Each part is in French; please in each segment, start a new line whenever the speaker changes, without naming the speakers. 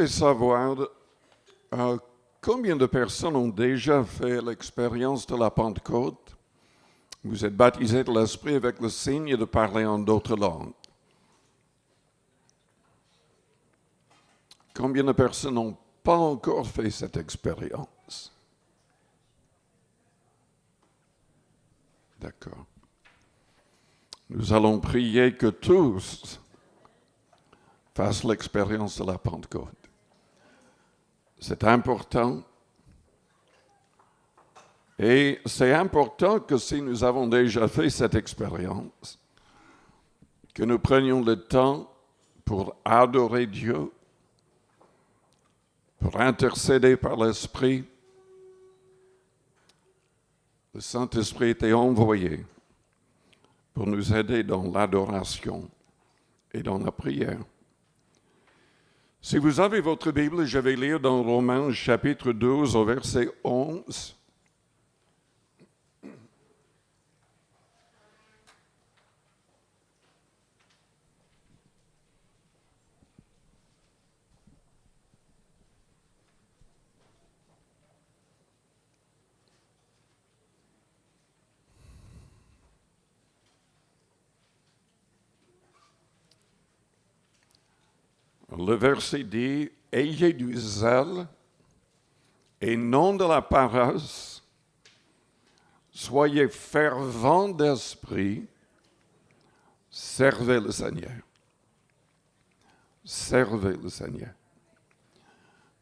voudrais savoir combien de personnes ont déjà fait l'expérience de la Pentecôte. Vous êtes baptisés de l'Esprit avec le signe de parler en d'autres langues. Combien de personnes n'ont pas encore fait cette expérience? D'accord. Nous allons prier que tous fassent l'expérience de la Pentecôte. C'est important. Et c'est important que si nous avons déjà fait cette expérience, que nous prenions le temps pour adorer Dieu, pour intercéder par l'Esprit. Le Saint-Esprit était envoyé pour nous aider dans l'adoration et dans la prière. Si vous avez votre Bible, je vais lire dans Romains chapitre 12 au verset 11. Le verset dit, « Ayez du zèle et non de la paresse, soyez fervents d'esprit, servez le Seigneur. » Servez le Seigneur.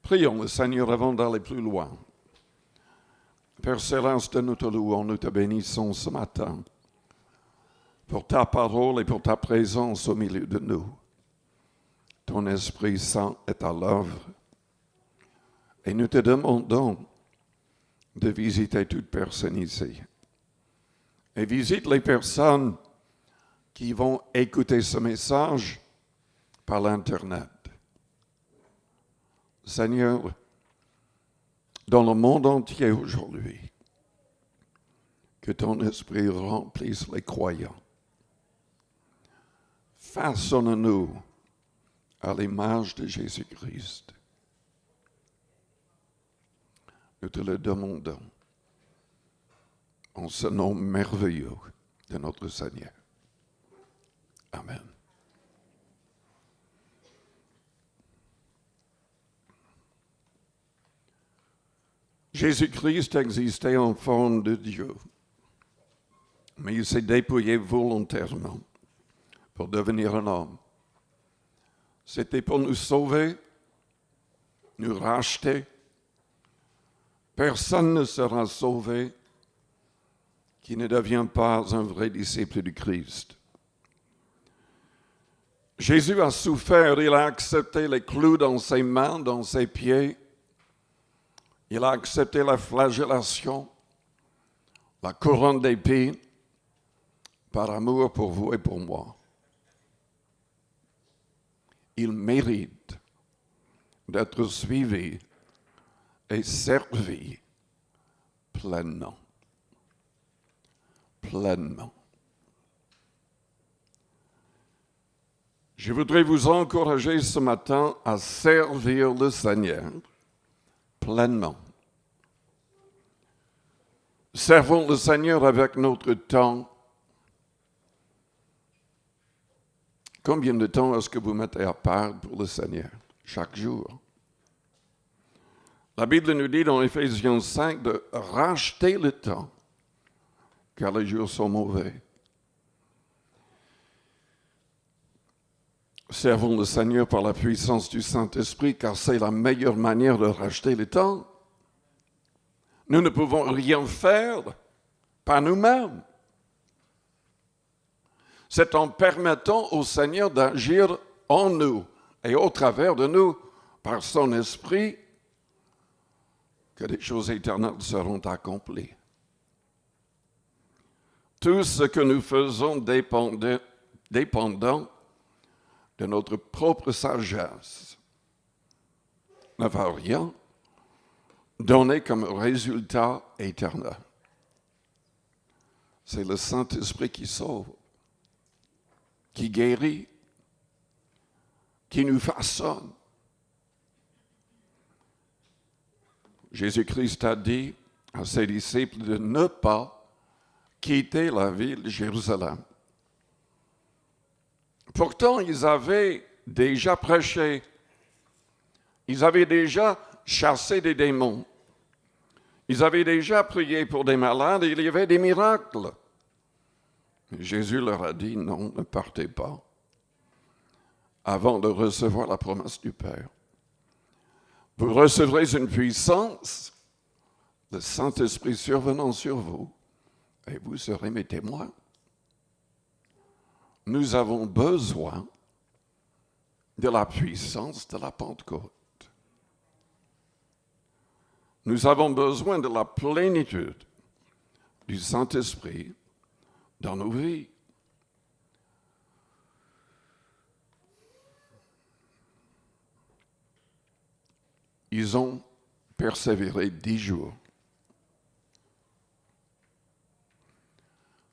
Prions le Seigneur avant d'aller plus loin. Père céleste, nous te louons, nous te bénissons ce matin pour ta parole et pour ta présence au milieu de nous. Ton Esprit Saint est à l'œuvre. Et nous te demandons de visiter toute personne ici. Et visite les personnes qui vont écouter ce message par l'Internet. Seigneur, dans le monde entier aujourd'hui, que ton Esprit remplisse les croyants. Façonne-nous à l'image de Jésus-Christ. Nous te le demandons en ce nom merveilleux de notre Seigneur. Amen. Jésus-Christ existait en forme de Dieu, mais il s'est dépouillé volontairement pour devenir un homme. C'était pour nous sauver, nous racheter. Personne ne sera sauvé qui ne devient pas un vrai disciple du Christ. Jésus a souffert, il a accepté les clous dans ses mains, dans ses pieds. Il a accepté la flagellation, la couronne d'épines, par amour pour vous et pour moi. Il mérite d'être suivi et servi pleinement. Pleinement. Je voudrais vous encourager ce matin à servir le Seigneur pleinement. Servons le Seigneur avec notre temps. Combien de temps est-ce que vous mettez à part pour le Seigneur? Chaque jour. La Bible nous dit dans Éphésiens 5 de racheter le temps, car les jours sont mauvais. Servons le Seigneur par la puissance du Saint-Esprit, car c'est la meilleure manière de racheter le temps. Nous ne pouvons rien faire par nous-mêmes. C'est en permettant au Seigneur d'agir en nous et au travers de nous par son Esprit que les choses éternelles seront accomplies. Tout ce que nous faisons dépendant de notre propre sagesse ne va rien donner comme résultat éternel. C'est le Saint-Esprit qui sauve, qui guérit, qui nous façonne, Jésus-Christ a dit à ses disciples de ne pas quitter la ville de Jérusalem. Pourtant, ils avaient déjà prêché, ils avaient déjà chassé des démons, ils avaient déjà prié pour des malades et il y avait des miracles. Jésus leur a dit, non, ne partez pas avant de recevoir la promesse du Père. Vous recevrez une puissance, le Saint-Esprit survenant sur vous, et vous serez mes témoins. Nous avons besoin de la puissance de la Pentecôte. Nous avons besoin de la plénitude du Saint-Esprit dans nos vies. Ils ont persévéré 10 jours.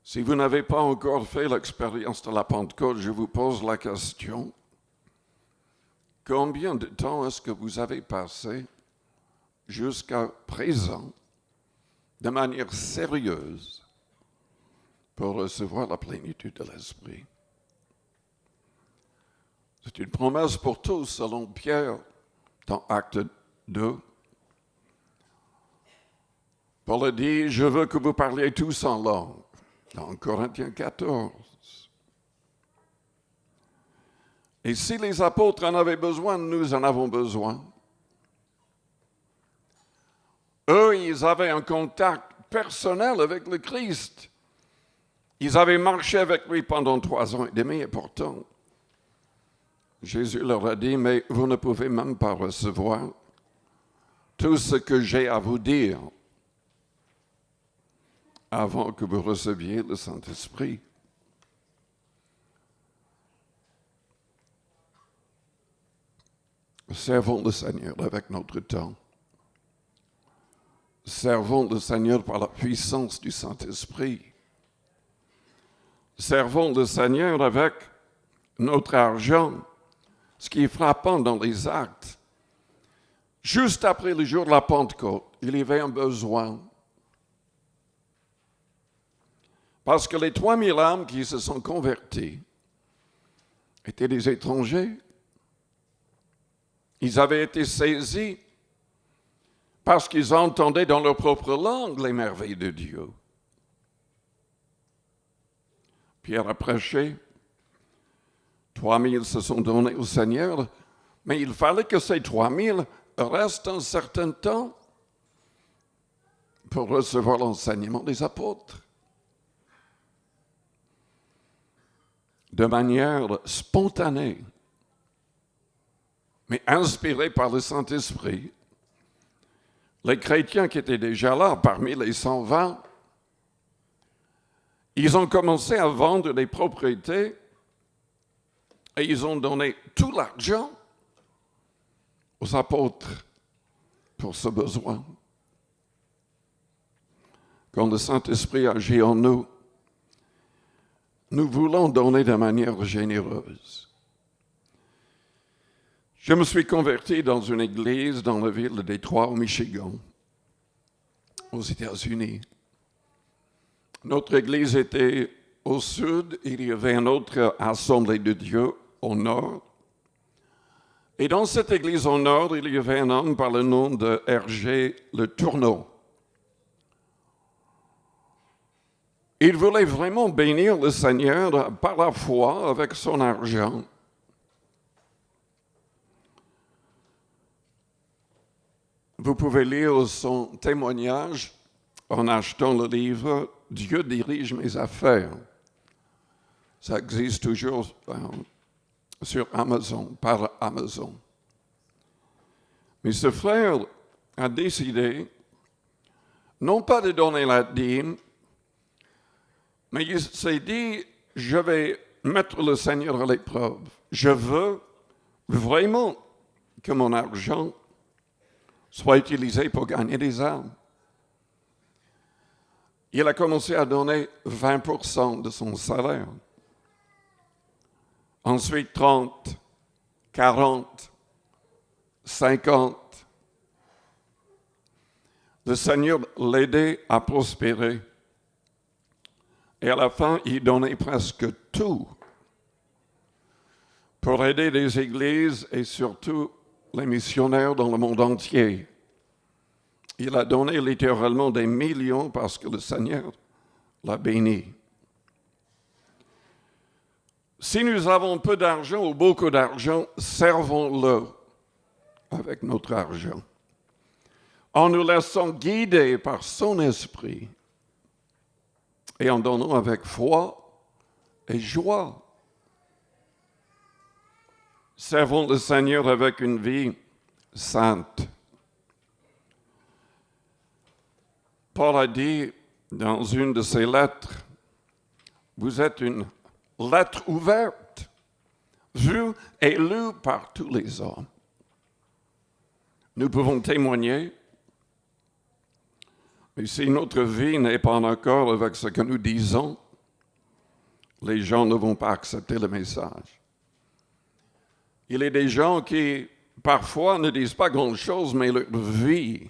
Si vous n'avez pas encore fait l'expérience de la Pentecôte, je vous pose la question, combien de temps est-ce que vous avez passé jusqu'à présent de manière sérieuse pour recevoir la plénitude de l'Esprit? C'est une promesse pour tous, selon Pierre, dans Acte 2. Paul dit, je veux que vous parliez tous en langue, dans Corinthiens 14. Et si les apôtres en avaient besoin, nous en avons besoin. Eux, ils avaient un contact personnel avec le Christ. Ils avaient marché avec lui pendant 3 ans et demi, et pourtant, Jésus leur a dit, mais vous ne pouvez même pas recevoir tout ce que j'ai à vous dire avant que vous receviez le Saint-Esprit. Servons le Seigneur avec notre temps. Servons le Seigneur par la puissance du Saint-Esprit. Servons le Seigneur avec notre argent. Ce qui est frappant dans les actes, juste après le jour de la Pentecôte, il y avait un besoin. Parce que les 3000 âmes qui se sont converties étaient des étrangers. Ils avaient été saisis parce qu'ils entendaient dans leur propre langue les merveilles de Dieu. Pierre a prêché, 3000 se sont donnés au Seigneur, mais il fallait que ces 3000 restent un certain temps pour recevoir l'enseignement des apôtres. De manière spontanée, mais inspirée par le Saint-Esprit, les chrétiens qui étaient déjà là, parmi les 120, ils ont commencé à vendre des propriétés et ils ont donné tout l'argent aux apôtres pour ce besoin. Quand le Saint-Esprit agit en nous, nous voulons donner de manière généreuse. Je me suis converti dans une église dans la ville de Détroit, au Michigan, aux États-Unis. Notre église était au sud, il y avait une autre assemblée de Dieu au nord. Et dans cette église au nord, il y avait un homme par le nom de Hergé Le Tourneau. Il voulait vraiment bénir le Seigneur par la foi avec son argent. Vous pouvez lire son témoignage en achetant le livre « Dieu dirige mes affaires ». Ça existe toujours sur Amazon, par Amazon. Mais ce frère a décidé non pas de donner la dîme, mais il s'est dit, je vais mettre le Seigneur à l'épreuve. Je veux vraiment que mon argent soit utilisé pour gagner des âmes. Il a commencé à donner 20% de son salaire. Ensuite, 30, 40, 50. le Seigneur l'aidait à prospérer. Et à la fin, il donnait presque tout pour aider les églises et surtout les missionnaires dans le monde entier. Il a donné littéralement des millions parce que le Seigneur l'a béni. Si nous avons peu d'argent ou beaucoup d'argent, servons-le avec notre argent, en nous laissant guider par son esprit et en donnant avec foi et joie. Servons le Seigneur avec une vie sainte. Paul a dit dans une de ses lettres, vous êtes une lettre ouverte, vue et lue par tous les hommes. Nous pouvons témoigner, mais si notre vie n'est pas en accord avec ce que nous disons, les gens ne vont pas accepter le message. Il y a des gens qui, parfois, ne disent pas grand-chose, mais leur vie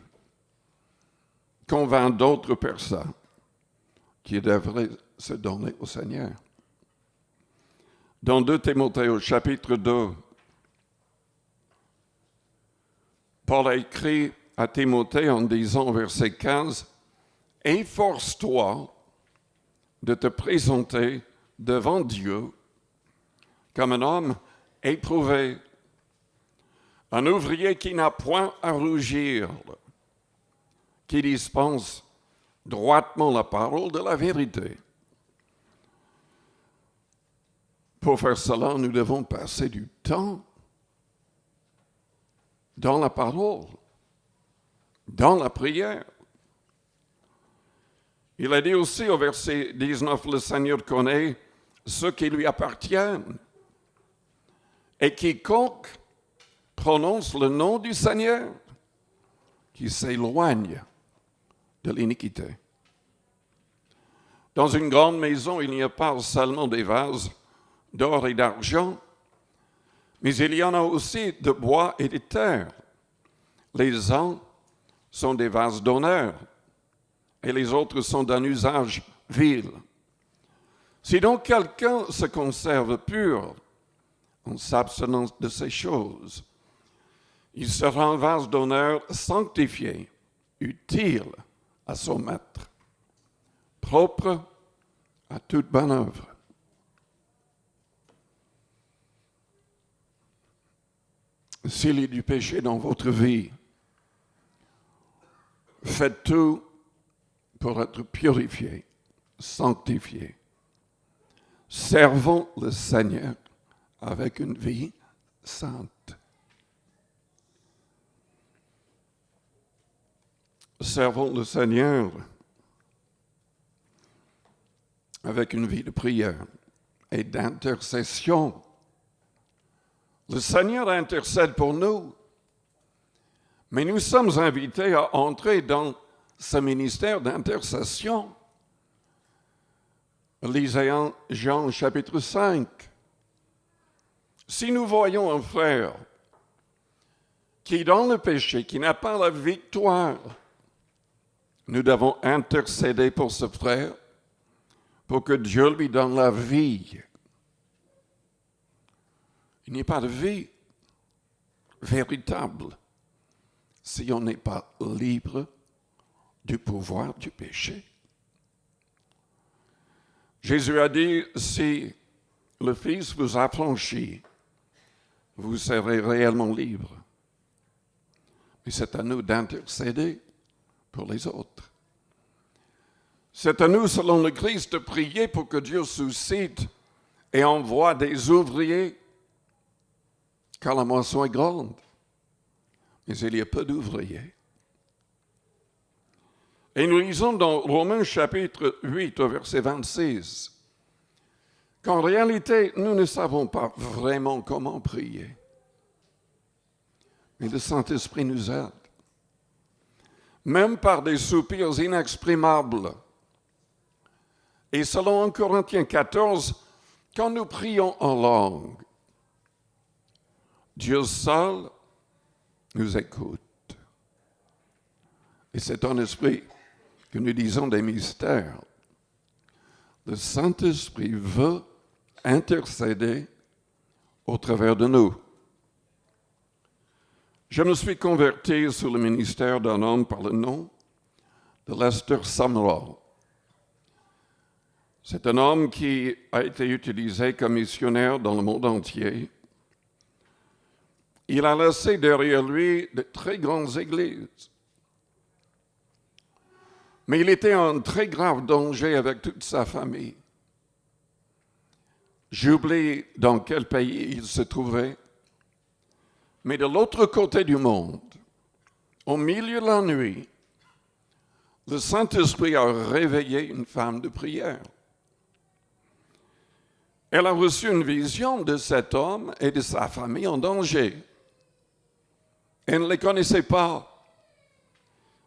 convainc d'autres personnes qui devraient se donner au Seigneur. Dans 2 Timothée, au chapitre 2, Paul a écrit à Timothée en disant au verset 15, « Efforce-toi de te présenter devant Dieu comme un homme éprouvé, un ouvrier qui n'a point à rougir, qui dispense droitement la parole de la vérité. » Pour faire cela, nous devons passer du temps dans la parole, dans la prière. Il a dit aussi au verset 19, le Seigneur connaît ceux qui lui appartiennent. Et quiconque prononce le nom du Seigneur, qui s'éloigne de l'iniquité. Dans une grande maison, il n'y a pas seulement des vases d'or et d'argent, mais il y en a aussi de bois et de terre. Les uns sont des vases d'honneur et les autres sont d'un usage vil. Si donc quelqu'un se conserve pur en s'abstenant de ces choses, il sera un vase d'honneur sanctifié, utile à son maître, propre à toute bonne œuvre. S'il y a du péché dans votre vie, faites tout pour être purifié, sanctifié. Servons le Seigneur avec une vie sainte. Servons le Seigneur avec une vie de prière et d'intercession. Le Seigneur intercède pour nous, mais nous sommes invités à entrer dans ce ministère d'intercession. Lisez en Jean chapitre 5. Si nous voyons un frère qui est dans le péché, qui n'a pas la victoire, nous devons intercéder pour ce frère pour que Dieu lui donne la vie. Il n'y a pas de vie véritable si on n'est pas libre du pouvoir du péché. Jésus a dit, si le Fils vous affranchit, vous serez réellement libre. Mais c'est à nous d'intercéder pour les autres. C'est à nous, selon le Christ, de prier pour que Dieu suscite et envoie des ouvriers, car la moisson est grande, mais il y a peu d'ouvriers. Et nous lisons dans Romains chapitre 8, au verset 26, qu'en réalité, nous ne savons pas vraiment comment prier. Mais le Saint-Esprit nous aide. Même par des soupirs inexprimables. Et selon 1 Corinthiens 14, quand nous prions en langue, Dieu seul nous écoute. Et Et c'est en esprit que nous disons des mystères. Le Saint-Esprit veut intercéder au travers de nous. Je me suis converti sous le ministère d'un homme par le nom de Lester Sumrall. C'est un homme qui a été utilisé comme missionnaire dans le monde entier. Il a laissé derrière lui de très grandes églises. Mais il était en très grave danger avec toute sa famille. J'oublie dans quel pays il se trouvait. Mais de l'autre côté du monde, au milieu de la nuit, le Saint-Esprit a réveillé une femme de prière. Elle a reçu une vision de cet homme et de sa famille en danger. Elle ne les connaissait pas,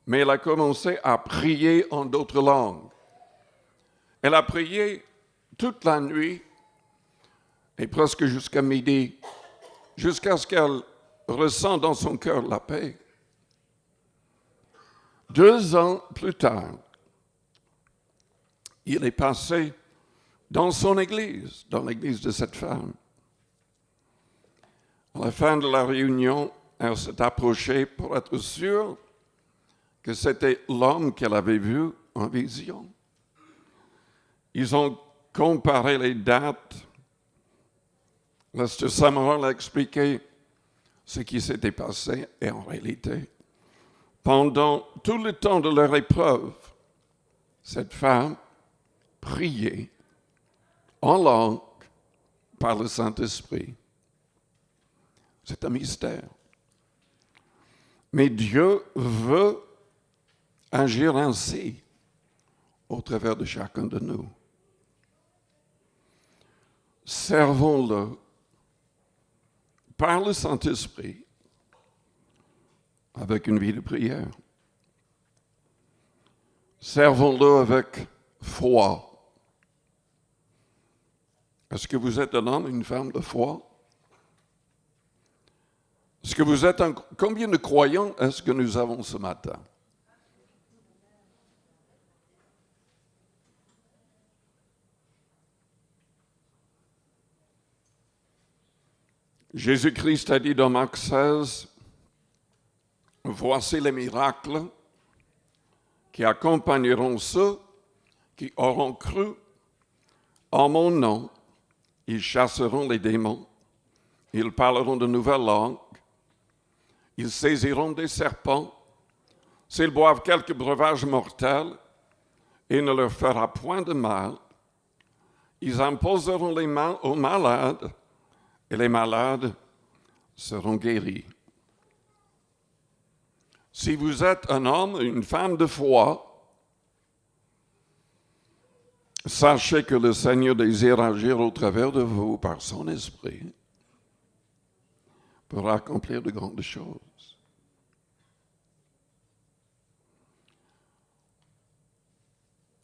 mais elle a commencé à prier en d'autres langues. Elle a prié toute la nuit et presque jusqu'à midi, jusqu'à ce qu'elle ressent dans son cœur la paix. 2 ans plus tard, il est passé dans son église, dans l'église de cette femme. À la fin de la réunion, elle s'est approchée pour être sûre que c'était l'homme qu'elle avait vu en vision. Ils ont comparé les dates. Lester Sumrall a expliqué ce qui s'était passé et en réalité, pendant tout le temps de leur épreuve, cette femme priait en langue par le Saint-Esprit. C'est un mystère. Mais Dieu veut agir ainsi au travers de chacun de nous. Servons-le par le Saint-Esprit avec une vie de prière. Servons-le avec foi. Est-ce que vous êtes un homme, une femme de foi? Est-ce que vous êtes combien de croyants est-ce que nous avons ce matin? Jésus-Christ a dit dans Marc 16, « Voici les miracles qui accompagneront ceux qui auront cru en mon nom. Ils chasseront les démons, ils parleront de nouvelles langues, ils saisiront des serpents, s'ils boivent quelque breuvage mortel, il ne leur fera point de mal. Ils imposeront les mains aux malades, et les malades seront guéris. » Si vous êtes un homme, une femme de foi, sachez que le Seigneur désire agir au travers de vous par son esprit pour accomplir de grandes choses.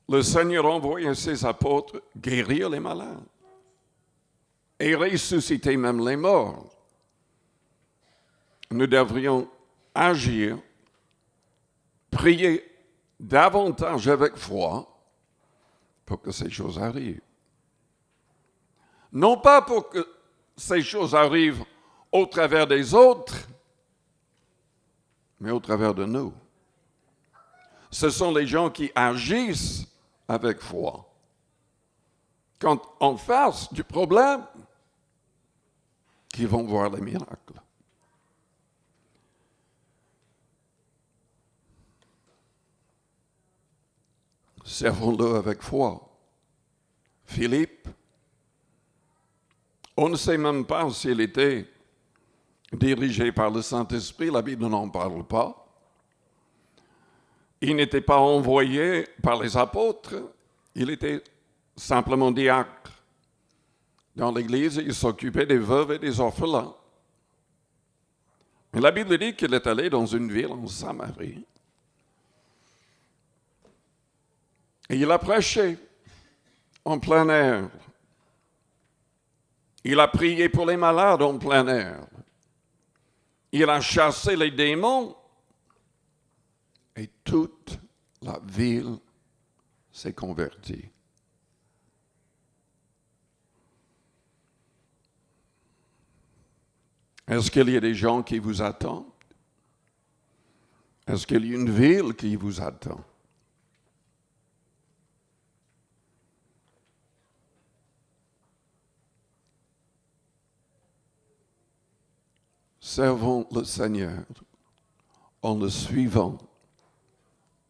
Le Seigneur envoie ses apôtres guérir les malades et ressusciter même les morts. Nous devrions agir, prier davantage avec foi pour que ces choses arrivent. Non pas pour que ces choses arrivent au travers des autres, mais au travers de nous. Ce sont les gens qui agissent avec foi. Quand en face du problème, qui vont voir les miracles. Servons-le avec foi. Philippe, on ne sait même pas s'il était dirigé par le Saint-Esprit, la Bible n'en parle pas. Il n'était pas envoyé par les apôtres, il était simplement diacre. Dans l'Église, il s'occupait des veuves et des orphelins. Mais la Bible dit qu'il est allé dans une ville en Samarie. Et il a prêché en plein air. Il a prié pour les malades en plein air. Il a chassé les démons Et toute la ville s'est convertie. Est-ce qu'il y a des gens qui vous attendent? Est-ce qu'il y a une ville qui vous attend? Servons le Seigneur en le suivant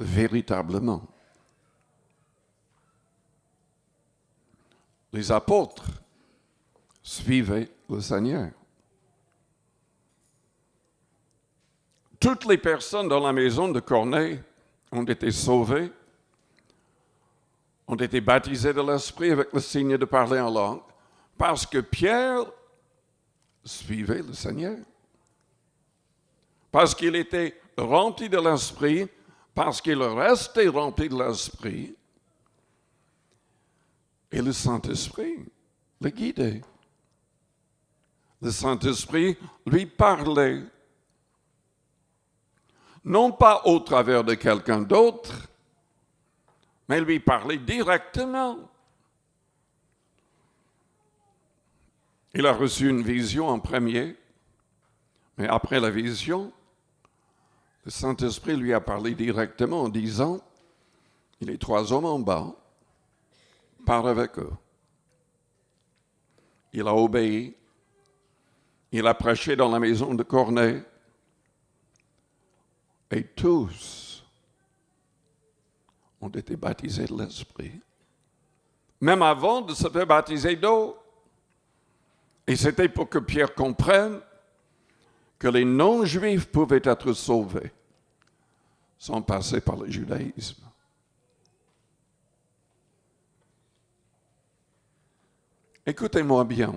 véritablement. Les apôtres suivaient le Seigneur. Toutes les personnes dans la maison de Corneille ont été sauvées, ont été baptisées de l'Esprit avec le signe de parler en langue, parce que Pierre suivait le Seigneur. Parce qu'il était rempli de l'Esprit, parce qu'il restait rempli de l'Esprit, et le Saint-Esprit le guidait. Le Saint-Esprit lui parlait. Non pas au travers de quelqu'un d'autre, mais lui parlait directement. Il a reçu une vision en premier, mais après la vision, le Saint-Esprit lui a parlé directement en disant, « Il y a 3 hommes en bas, pars avec eux. » Il a obéi, il a prêché dans la maison de Corneille, et tous ont été baptisés de l'Esprit, même avant de se faire baptiser d'eau. Et c'était pour que Pierre comprenne que les non-juifs pouvaient être sauvés sans passer par le judaïsme. Écoutez-moi bien.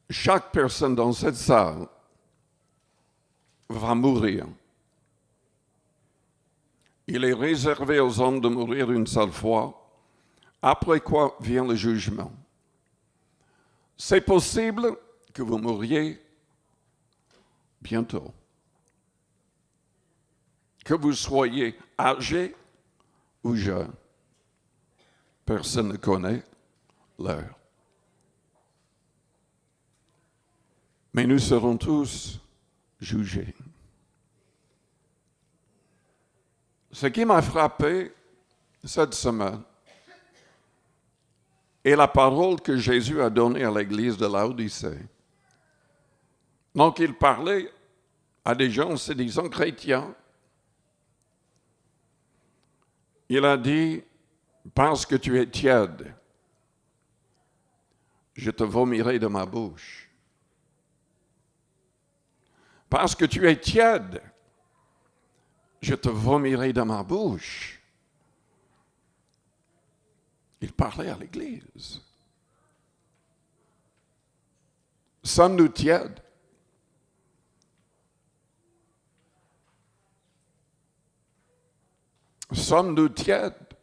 Chaque personne dans cette salle va mourir. Il est réservé aux hommes de mourir une seule fois, après quoi vient le jugement. C'est possible que vous mouriez bientôt, que vous soyez âgé ou jeune. Personne ne connaît l'heure. Mais nous serons tous jugés. Ce qui m'a frappé cette semaine est la parole que Jésus a donnée à l'église de Laodicée. Donc il parlait à des gens se disant chrétiens. Il a dit, parce que tu es tiède, je te vomirai de ma bouche. Parce que tu es tiède, je te vomirai de ma bouche. Il parlait à l'Église. Sommes-nous tièdes? Sommes-nous tièdes?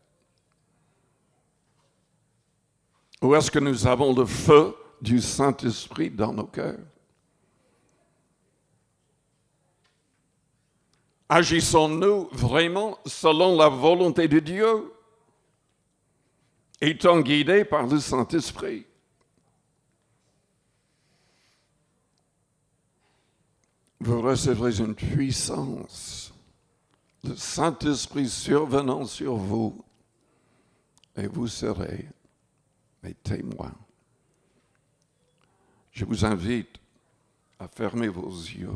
Ou est-ce que nous avons le feu du Saint-Esprit dans nos cœurs? Agissons-nous vraiment selon la volonté de Dieu, étant guidés par le Saint-Esprit? Vous recevrez une puissance, le Saint-Esprit survenant sur vous, et vous serez mes témoins. Je vous invite à fermer vos yeux,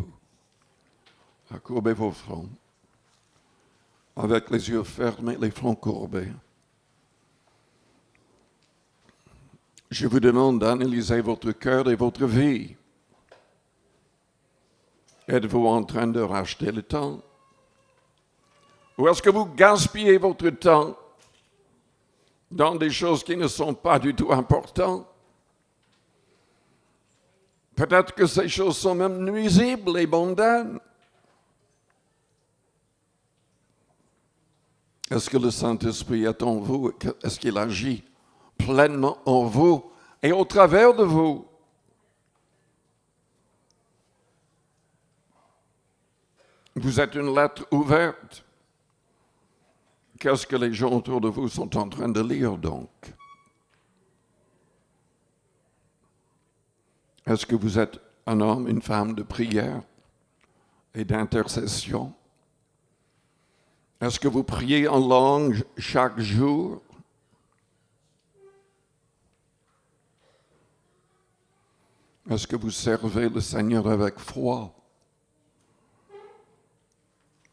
à courber vos fronts, avec les yeux fermés, les fronts courbés. Je vous demande d'analyser votre cœur et votre vie. Êtes-vous en train de racheter le temps? Ou est-ce que vous gaspillez votre temps dans des choses qui ne sont pas du tout importantes? Peut-être que ces choses sont même nuisibles et mondaines. Est-ce que le Saint-Esprit est en vous? Est-ce qu'il agit pleinement en vous et au travers de vous? Vous êtes une lettre ouverte. Qu'est-ce que les gens autour de vous sont en train de lire donc? Est-ce que vous êtes un homme, une femme de prière et d'intercession? Est-ce que vous priez en langue chaque jour? Est-ce que vous servez le Seigneur avec foi?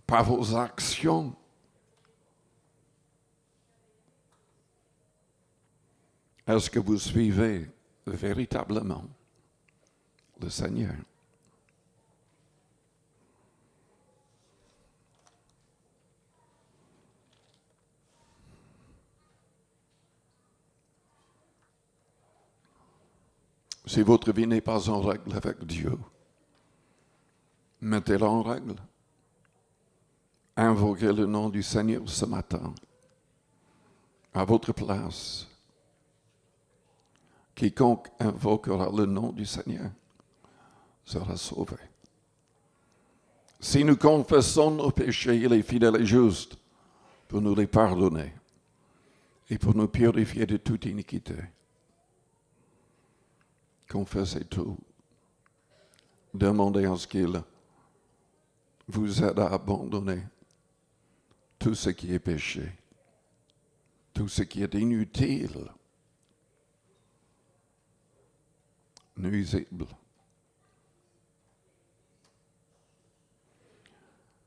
Par vos actions? Est-ce que vous suivez véritablement le Seigneur? Si votre vie n'est pas en règle avec Dieu, mettez-la en règle. Invoquez le nom du Seigneur ce matin, à votre place. Quiconque invoquera le nom du Seigneur sera sauvé. Si nous confessons nos péchés, il est fidèle et juste pour nous les pardonner et pour nous purifier de toute iniquité. Confessez tout. Demandez à ce qu'il vous aide à abandonner tout ce qui est péché, tout ce qui est inutile, nuisible.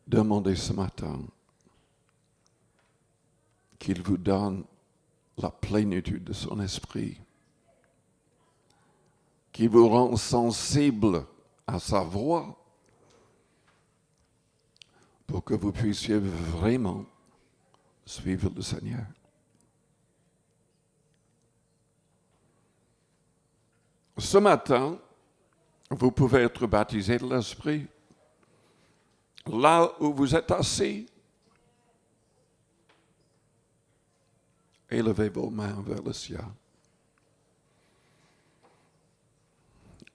Demandez ce matin qu'il vous donne la plénitude de son esprit, qui vous rend sensible à sa voix pour que vous puissiez vraiment suivre le Seigneur. Ce matin, vous pouvez être baptisé de l'Esprit. Là où vous êtes assis, élevez vos mains vers le ciel.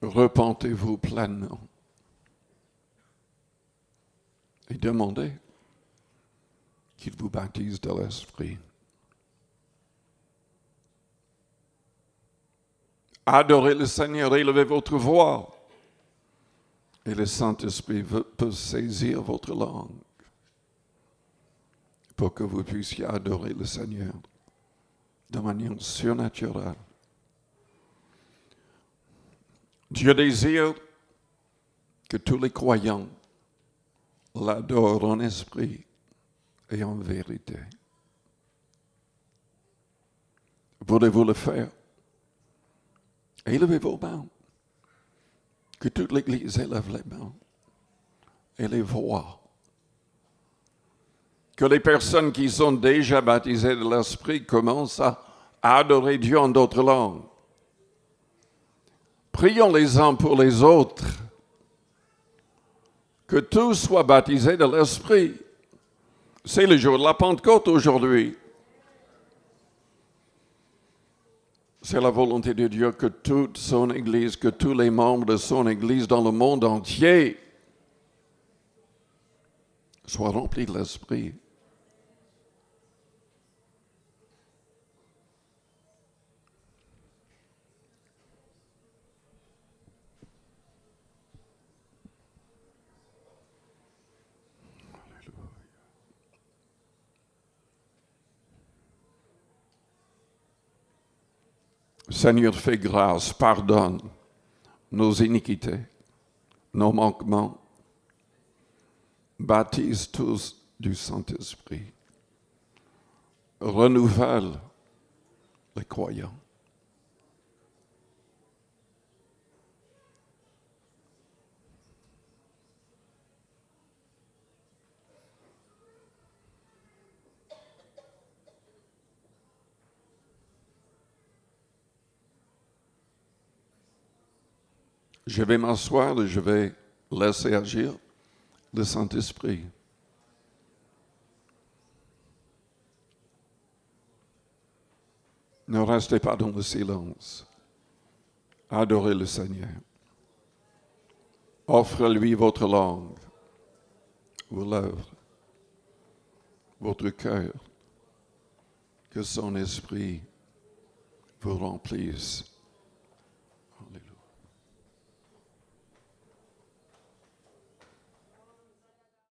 Repentez-vous pleinement et demandez qu'il vous baptise de l'Esprit. Adorez le Seigneur, élevez votre voix et le Saint-Esprit peut saisir votre langue pour que vous puissiez adorer le Seigneur de manière surnaturelle. Dieu désire que tous les croyants l'adorent en esprit et en vérité. Voulez-vous le faire? Élevez vos mains. Que toute l'Église élève les mains et les voix. Que les personnes qui sont déjà baptisées de l'Esprit commencent à adorer Dieu en d'autres langues. Prions les uns pour les autres. Que tous soient baptisés de l'Esprit. C'est le jour de la Pentecôte aujourd'hui. C'est la volonté de Dieu que toute son Église, que tous les membres de son Église dans le monde entier soient remplis de l'Esprit. Seigneur, fais grâce, pardonne nos iniquités, nos manquements. Baptise tous du Saint-Esprit. Renouvelle les croyants. Je vais m'asseoir et je vais laisser agir le Saint-Esprit. Ne restez pas dans le silence. Adorez le Seigneur. Offrez-lui votre langue, vos lèvres, votre cœur, que son esprit vous remplisse.